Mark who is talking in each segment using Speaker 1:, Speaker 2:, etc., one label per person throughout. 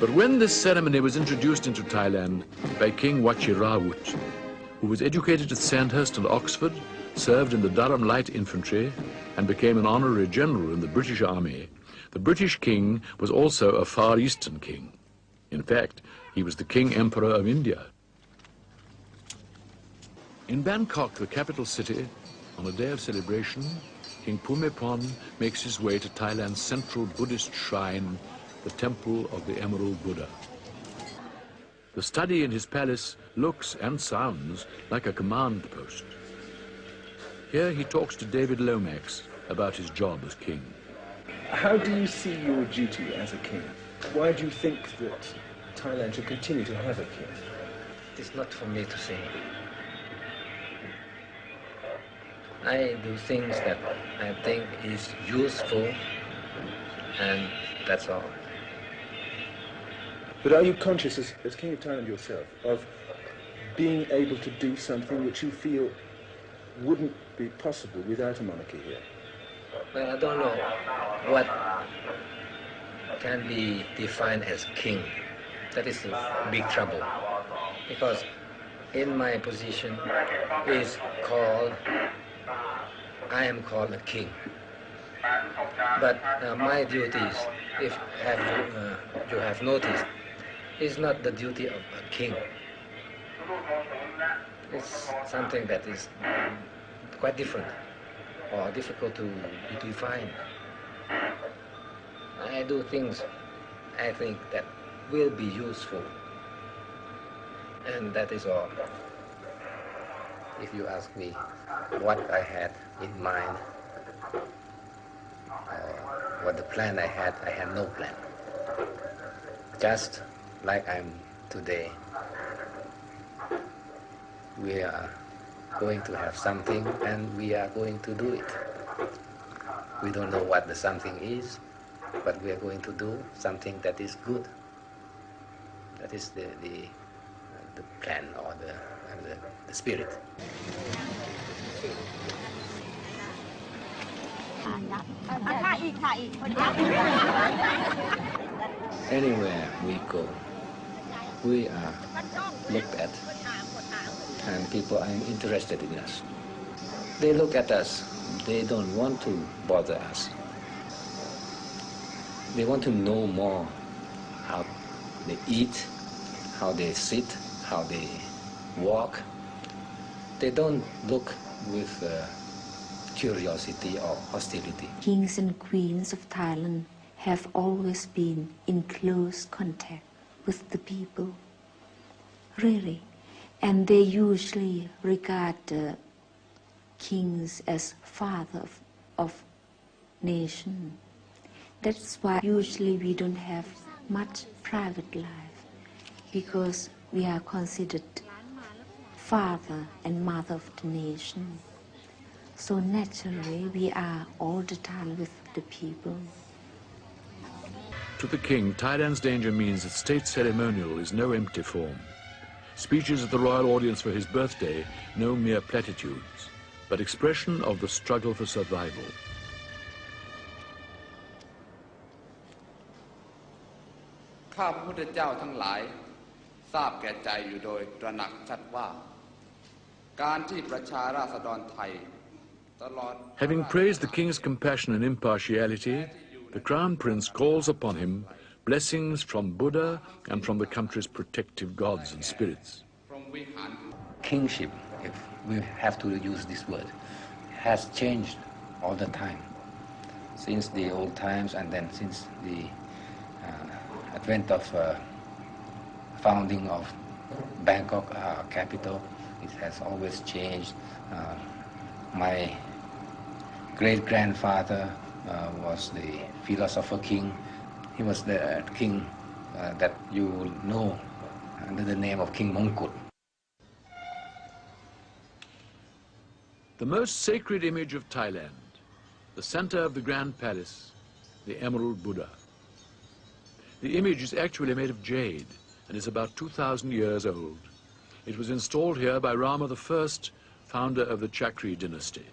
Speaker 1: But when this ceremony was introduced into Thailand by King Wachirawut, who was educated at Sandhurst and Oxford, served in the Durham Light Infantry, and became an honorary general in the British Army, the British king was also a Far Eastern king. In fact, he was the King Emperor of India. In Bangkok, the capital city, on a day of celebration, King Bhumibol makes his way to Thailand's central Buddhist shrine, the Temple of the Emerald Buddha. The study in his palace looks and sounds like a command post. Here he talks to David Lomax about his job as king.
Speaker 2: How do you see your duty as a king? Why do you think that Thailand should continue to have a king?
Speaker 3: It's not for me to say. I do things that I think is useful, and that's all.
Speaker 2: But are you conscious, as King of Thailand yourself, of being able to do something which you feel wouldn't be possible without a monarchy here?
Speaker 3: Well, I don't know what can be defined as king. That is a big trouble, because in my position is called, I am called a king. But my duties, if you have noticed, is not the duty of a king. It's something that is quite different or difficult to define. I do things I think that will be useful, and that is all. If you ask me what I had in mind, what the plan I had no plan. Just like I'm today, we are going to have something and we are going to do it. We don't know what the something is, but we are going to do something that is good. That is the plan or the spirit. Anywhere we go, we are looked at, and people are interested in us. They look at us, they don't want to bother us. They want to know more how they eat, how they sit, how they walk. They don't look with curiosity or hostility.
Speaker 4: Kings and queens of Thailand have always been in close contact with the people, really, and they usually regard the kings as father of nation. That's why usually we don't have much private life, because we are considered father and mother of the nation. So naturally, we are all the time with the people.
Speaker 1: To the king, Thailand's danger means that state ceremonial is no empty form. Speeches at the royal audience for his birthday, no mere platitudes, but expression of the struggle for survival.
Speaker 5: ข้าพระพุทธเจ้าทั้งหลายทราบแก่ใจอยู่โดยตระหนักชัดว่าการที่ประชาราษฎรไทย
Speaker 1: Having praised the king's compassion and impartiality, the Crown Prince calls upon him blessings from Buddha and from the country's protective gods and spirits.
Speaker 3: Kingship, if we have to use this word, has changed all the time. Since the old times and then since the advent of founding of Bangkok, our capital, it has always changed. My great-grandfather was the philosopher king. He was the king that you know under the name of King Mongkut.
Speaker 1: The most sacred image of Thailand, the center of the Grand Palace, the Emerald Buddha. The image is actually made of jade and is about 2,000 years old. It was installed here by Rama I, founder of the Chakri dynasty.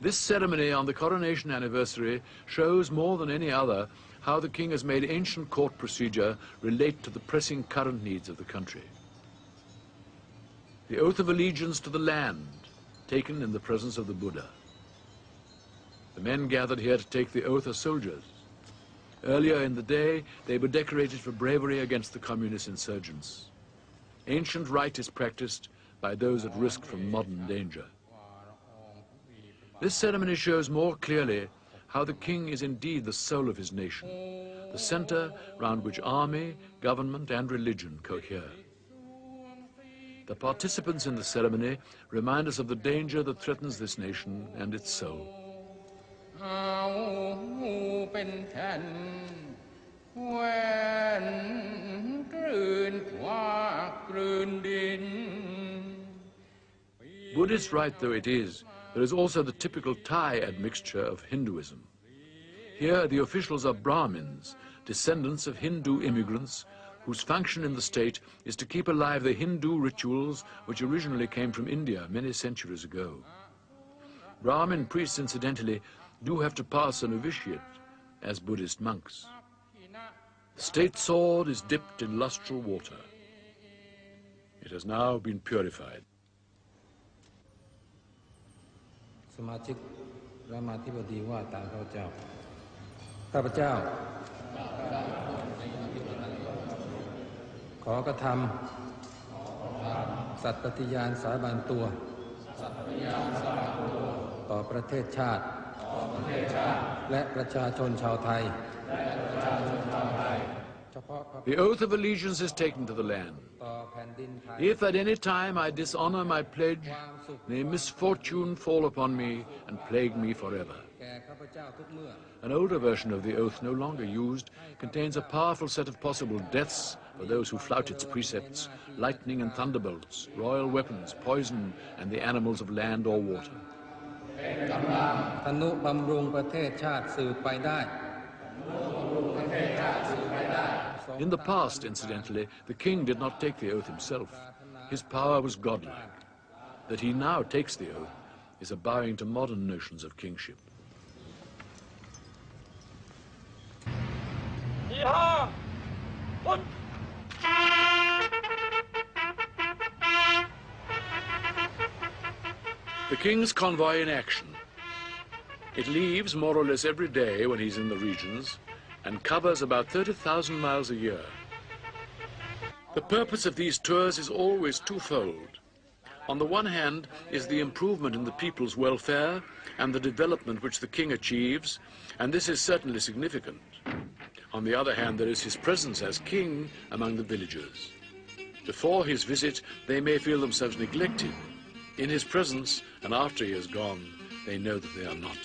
Speaker 1: This ceremony on the coronation anniversary shows more than any other how the king has made ancient court procedure relate to the pressing current needs of the country. The oath of allegiance to the land, taken in the presence of the Buddha. The men gathered here to take the oath as soldiers. Earlier in the day, they were decorated for bravery against the communist insurgents. Ancient rite is practiced by those at risk from modern danger. This ceremony shows more clearly how the king is indeed the soul of his nation, the center round which army, government and religion cohere. The participants in the ceremony remind us of the danger that threatens this nation and its soul. Buddhist rite though it is, there is also the typical Thai admixture of Hinduism. Here the officials are Brahmins, descendants of Hindu immigrants, whose function in the state is to keep alive the Hindu rituals which originally came from India many centuries ago. Brahmin priests, incidentally, do have to pass a novitiate as Buddhist monks. The state sword is dipped in lustral water. It has now been purified.
Speaker 6: สมาชิกรามาธิบดีว่าตามข้าพเจ้าข้าพเจ้าขอกระทำสัตย์ปฏิญาณสาบานตัวต่อประเทศชาติและประชาชนชาวไทย
Speaker 1: The oath of allegiance is taken to the land. If at any time I dishonor my pledge, may misfortune fall upon me and plague me forever. An older version of the oath, no longer used, contains a powerful set of possible deaths for those who flout its precepts: lightning and thunderbolts, royal weapons, poison, and the animals of land or water.
Speaker 6: ทนุบำรุงประเทศชาติสืบไปได้
Speaker 1: In the past, incidentally, the king did not take the oath himself. His power was godlike. That he now takes the oath is a bowing to modern notions of kingship. The king's convoy in action. It leaves more or less every day when he's in the regions and covers about 30,000 miles a year. The purpose of these tours is always twofold. On the one hand is the improvement in the people's welfare and the development which the king achieves, and this is certainly significant. On the other hand, there is his presence as king among the villagers. Before his visit, they may feel themselves neglected. In his presence, and after he has gone, they know that they are not.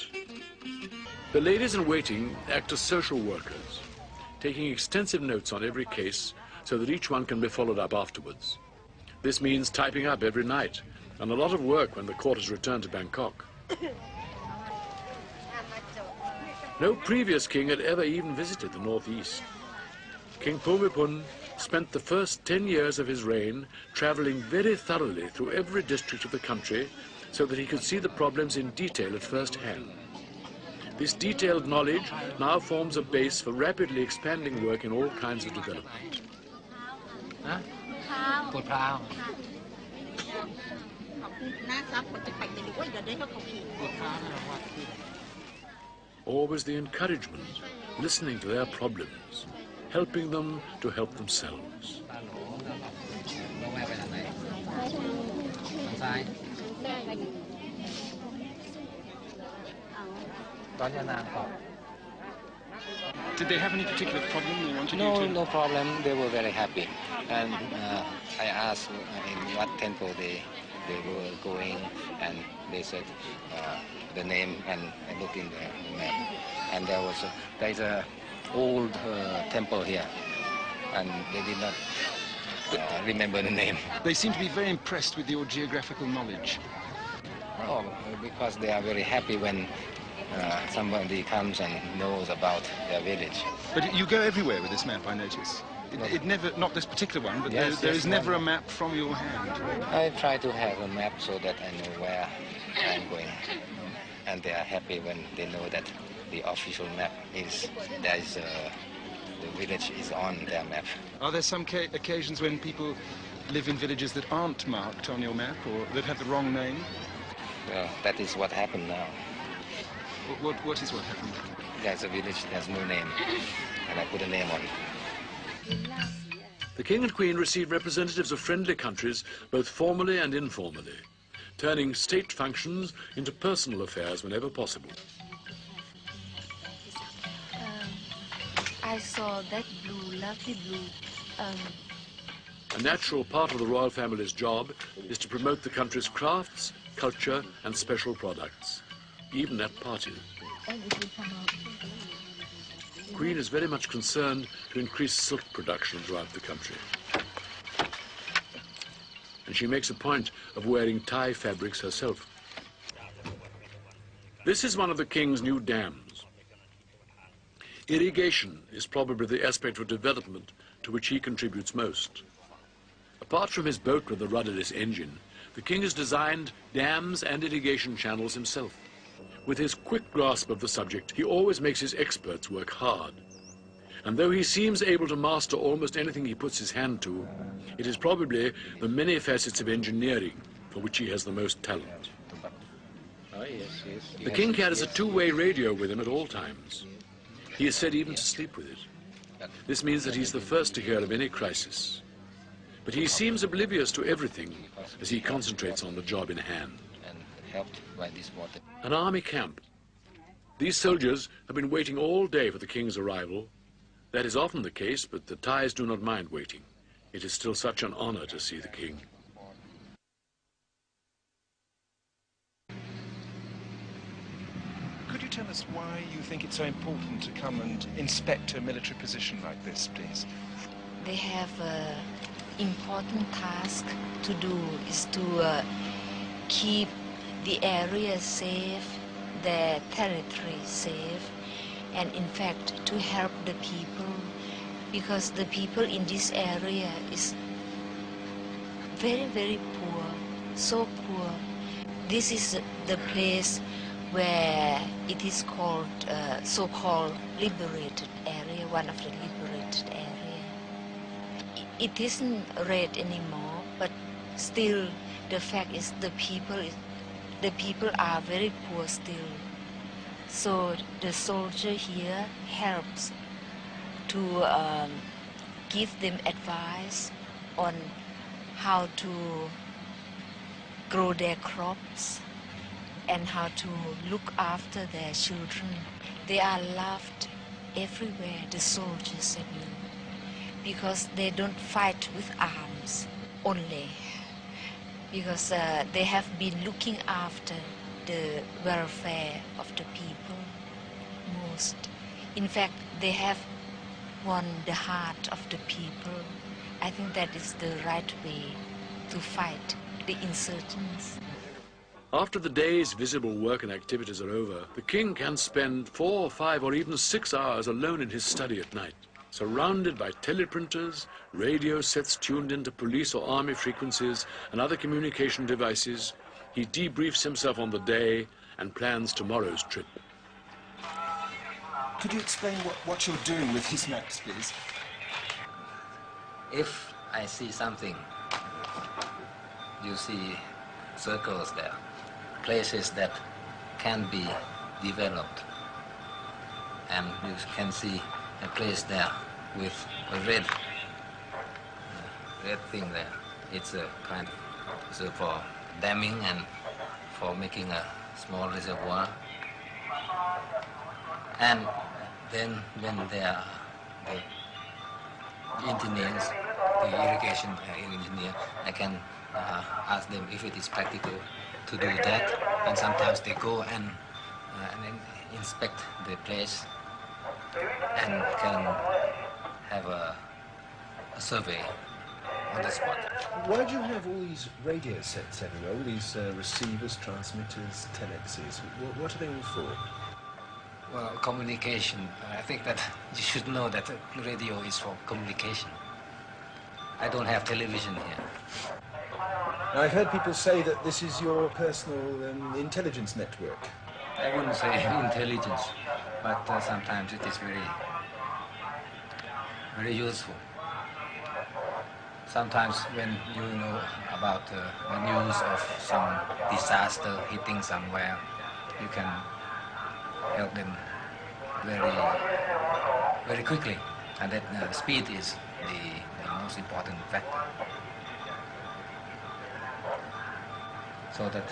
Speaker 1: The ladies-in-waiting act as social workers, taking extensive notes on every case so that each one can be followed up afterwards. This means typing up every night, and a lot of work when the court has returned to Bangkok. No previous king had ever even visited the northeast. King Bhumibol spent the first 10 years of his reign traveling very thoroughly through every district of the country so that he could see the problems in detail at first hand. This detailed knowledge now forms a base for rapidly expanding work in all kinds of development. Always the encouragement, listening to their problems, helping them to help themselves.
Speaker 2: Did they have any particular problem they wanted you to?
Speaker 3: No problem. They were very happy. And I asked in what temple they were going, and they said the name, and I looked in the map. And there's a old temple here, and they did not remember the name.
Speaker 2: They seem to be very impressed with your geographical knowledge.
Speaker 3: Oh, because they are very happy when somebody comes and knows about their village.
Speaker 2: But you go everywhere with this map, I notice. It never, not this particular one, but
Speaker 3: Yes,
Speaker 2: there
Speaker 3: yes,
Speaker 2: is never a map from your hand.
Speaker 3: I try to have a map so that I know where I'm going.
Speaker 7: and they are happy when they know that the official map is the village is on their map.
Speaker 2: Are there some occasions when people live in villages that aren't marked on your map or that have the wrong name?
Speaker 7: Well, that is what happened now.
Speaker 2: What is what happened?
Speaker 7: There's a village that has no name, and I put a name on it.
Speaker 1: The King and Queen received representatives of friendly countries, both formally and informally, turning state functions into personal affairs whenever possible.
Speaker 4: I saw that blue, lovely blue.
Speaker 1: A natural part of the royal family's job is to promote the country's crafts, culture and special products, even at parties. The Queen is very much concerned to increase silk production throughout the country. And she makes a point of wearing Thai fabrics herself. This is one of the King's new dams. Irrigation is probably the aspect of development to which he contributes most. Apart from his boat with a rudderless engine, the King has designed dams and irrigation channels himself. With his quick grasp of the subject, he always makes his experts work hard. And though he seems able to master almost anything he puts his hand to, it is probably the many facets of engineering for which he has the most talent. The King carries a two-way radio with him at all times. He is said even to sleep with it. This means that he's the first to hear of any crisis. But he seems oblivious to everything as he concentrates on the job in hand. An army camp. These soldiers have been waiting all day for the King's arrival. That is often the case, but the Thais do not mind waiting. It is still such an honor to see the King.
Speaker 2: Could you tell us why you think it's so important to come and inspect a military position like this, please?
Speaker 4: They have an important task to do, is to keep the area safe, their territory safe, and in fact to help the people, because the people in this area is very, very poor, so poor. This is the place where it is called so-called liberated area, one of the liberated area. It isn't red anymore, but still the fact is the people are very poor still. So the soldier here helps to give them advice on how to grow their crops and how to look after their children. They are loved everywhere, the soldiers, because they don't fight with arms only, because they have been looking after the welfare of the people most. In fact, they have won the heart of the people. I think that is the right way to fight the insurgents.
Speaker 1: After the day's visible work and activities are over, the King can spend 4, 5 or even 6 hours alone in his study at night, surrounded by teleprinters, radio sets tuned into police or army frequencies and other communication devices. He debriefs himself on the day and plans tomorrow's trip.
Speaker 2: Could you explain what you're doing with these maps, please?
Speaker 3: If I see something, you see circles there, places that can be developed, and you can see a place there with a red thing there. It's a kind of for damming and for making a small reservoir. And then when they are the engineers, the irrigation engineer, I can ask them if it is practical to do that. And sometimes they go and inspect the place and can have a survey on the spot.
Speaker 2: Why do you have all these radio sets everywhere, all these receivers, transmitters, telexes? What are they all for?
Speaker 3: Well, communication. I think that you should know that radio is for communication. I don't have television here.
Speaker 2: Now, I've heard people say that this is your personal intelligence network.
Speaker 3: I wouldn't say intelligence, but sometimes it is very useful. Sometimes when you know about the news of some disaster hitting somewhere, you can help them very quickly, and that speed is the most important factor. So that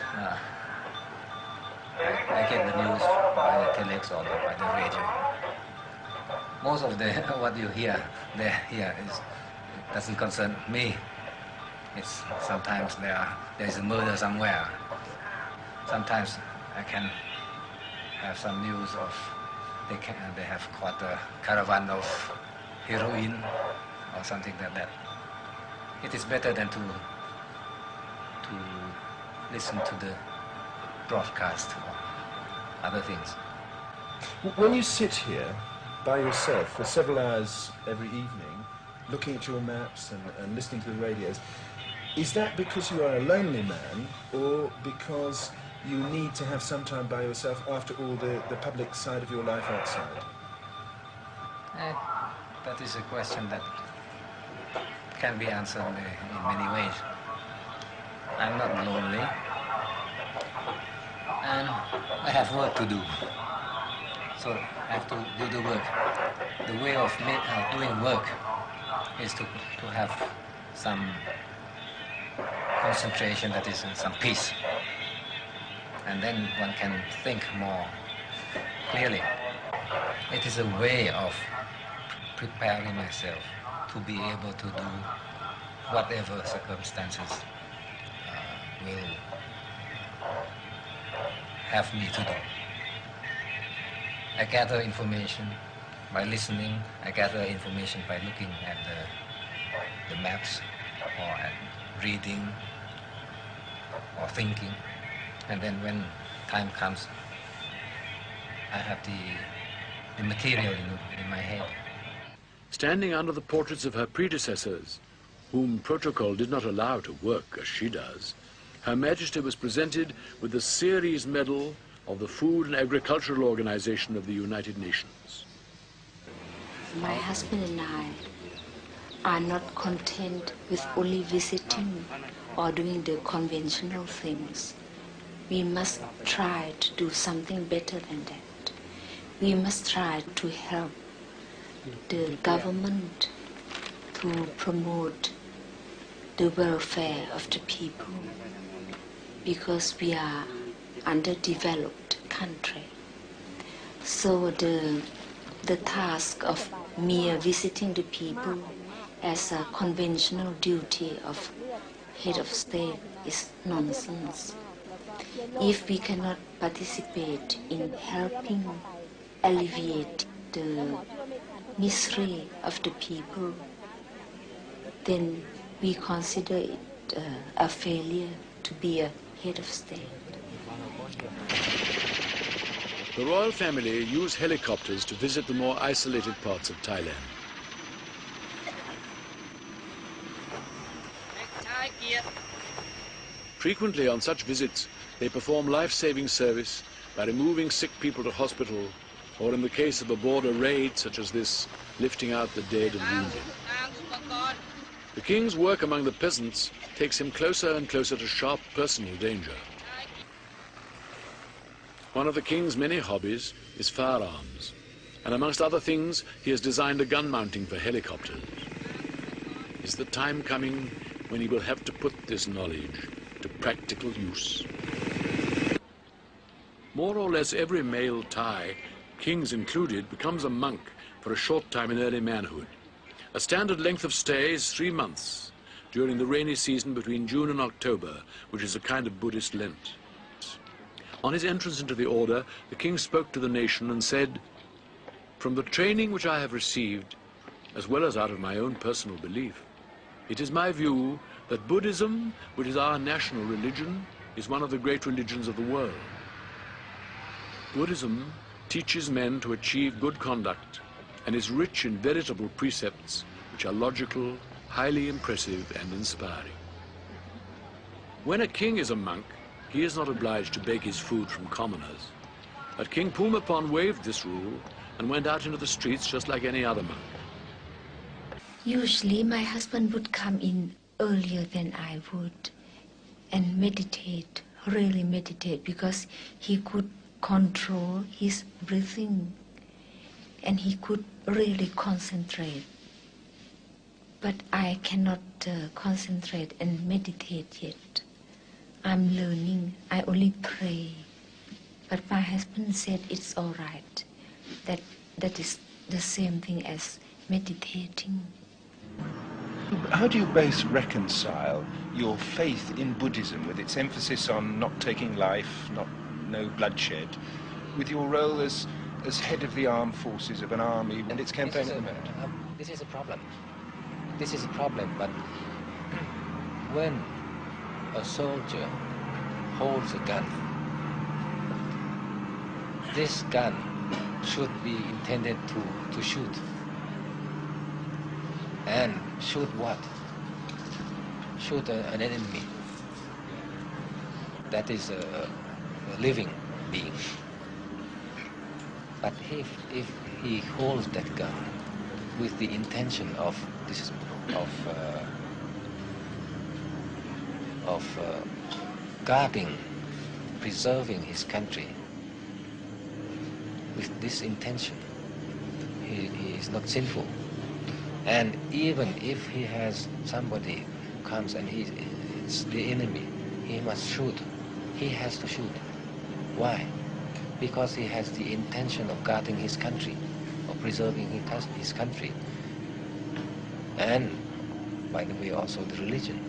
Speaker 3: I get the news by the telex or by the radio. Most of the what you hear here doesn't concern me. It's sometimes there is a murder somewhere. Sometimes I can have some news of they have caught a caravan of heroin or something like that. It is better than to listen to the broadcast or other things.
Speaker 2: When you sit here by yourself for several hours every evening, looking at your maps and listening to the radios, is that because you are a lonely man or because you need to have some time by yourself after all the public side of your life outside?
Speaker 3: That is a question that can be answered in many ways. I'm not lonely, and I have work to do, so I have to do the work. The way of doing work is to have some concentration, that is some peace, and then one can think more clearly. It is a way of preparing myself to be able to do whatever circumstances will have me to do. I gather information by listening. I gather information by looking at the maps or at reading or thinking. And then when time comes, I have the material in my head.
Speaker 1: Standing under the portraits of her predecessors, whom protocol did not allow to work as she does, Her Majesty was presented with the Ceres Medal of the Food and Agricultural Organization of the United Nations.
Speaker 4: My husband and I are not content with only visiting or doing the conventional things. We must try to do something better than that. We must try to help the government to promote the welfare of the people, because we are underdeveloped country. So the task of mere visiting the people as a conventional duty of head of state is nonsense. If we cannot participate in helping alleviate the misery of the people, then we consider it a failure to be a head of state.
Speaker 1: The royal family use helicopters to visit the more isolated parts of Thailand. Frequently on such visits, they perform life-saving service by removing sick people to hospital, or in the case of a border raid such as this, lifting out the dead and wounded. The king's work among the peasants takes him closer and closer to sharp personal danger. One of the king's many hobbies is firearms, and amongst other things, he has designed a gun mounting for helicopters. Is the time coming when he will have to put this knowledge to practical use? More or less every male Thai, kings included, becomes a monk for a short time in early manhood. A standard length of stay is 3 months during the rainy season between June and October, which is a kind of Buddhist Lent. On his entrance into the order, the king spoke to the nation and said, "From the training which I have received, as well as out of my own personal belief, it is my view that Buddhism, which is our national religion, is one of the great religions of the world. Buddhism teaches men to achieve good conduct and is rich in veritable precepts which are logical, highly impressive and inspiring. When a king is a monk, he is not obliged to beg his food from commoners. But King Bhumibol waived this rule and went out into the streets just like any other man.
Speaker 4: Usually my husband would come in earlier than I would and meditate, really meditate, because he could control his breathing and he could really concentrate. But I cannot concentrate and meditate yet. I'm learning. I only pray. But my husband said it's all right. That is the same thing as meditating.
Speaker 2: How do you both reconcile your faith in Buddhism, with its emphasis on not taking life, no bloodshed, with your role as head of the armed forces of an army and its campaign?
Speaker 7: This is a problem. This is a problem, but when a soldier holds a gun, this gun should be intended to shoot. And shoot what? Shoot an enemy. That is a living being. But if he holds that gun with the intention of guarding, preserving his country, with this intention, he is not sinful. And even if he has somebody who comes and it's the enemy, he must shoot. He has to shoot. Why? Because he has the intention of guarding his country, of preserving his country. And, by the way, also the religion.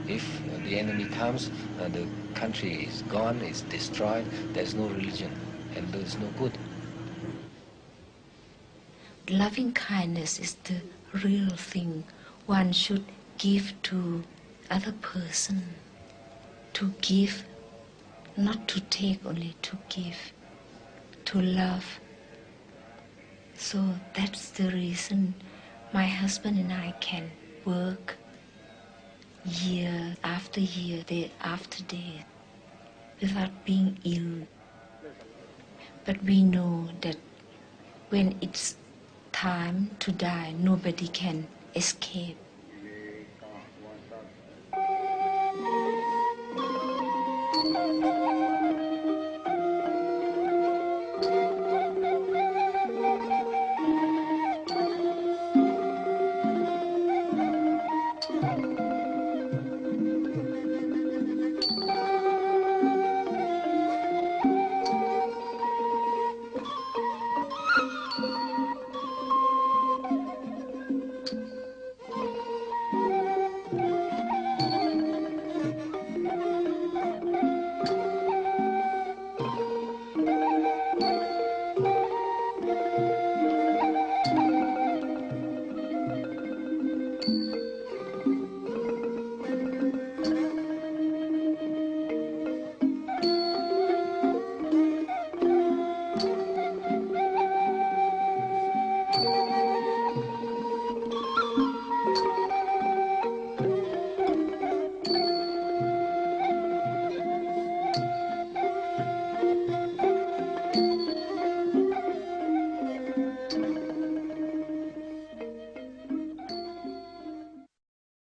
Speaker 7: If the enemy comes, the country is gone, is destroyed, there's no religion, and there's no good.
Speaker 4: Loving kindness is the real thing one should give to other person. To give, not to take only, to give, to love. So that's the reason my husband and I can work year after year, day after day, without being ill. But we know that when it's time to die, nobody can escape.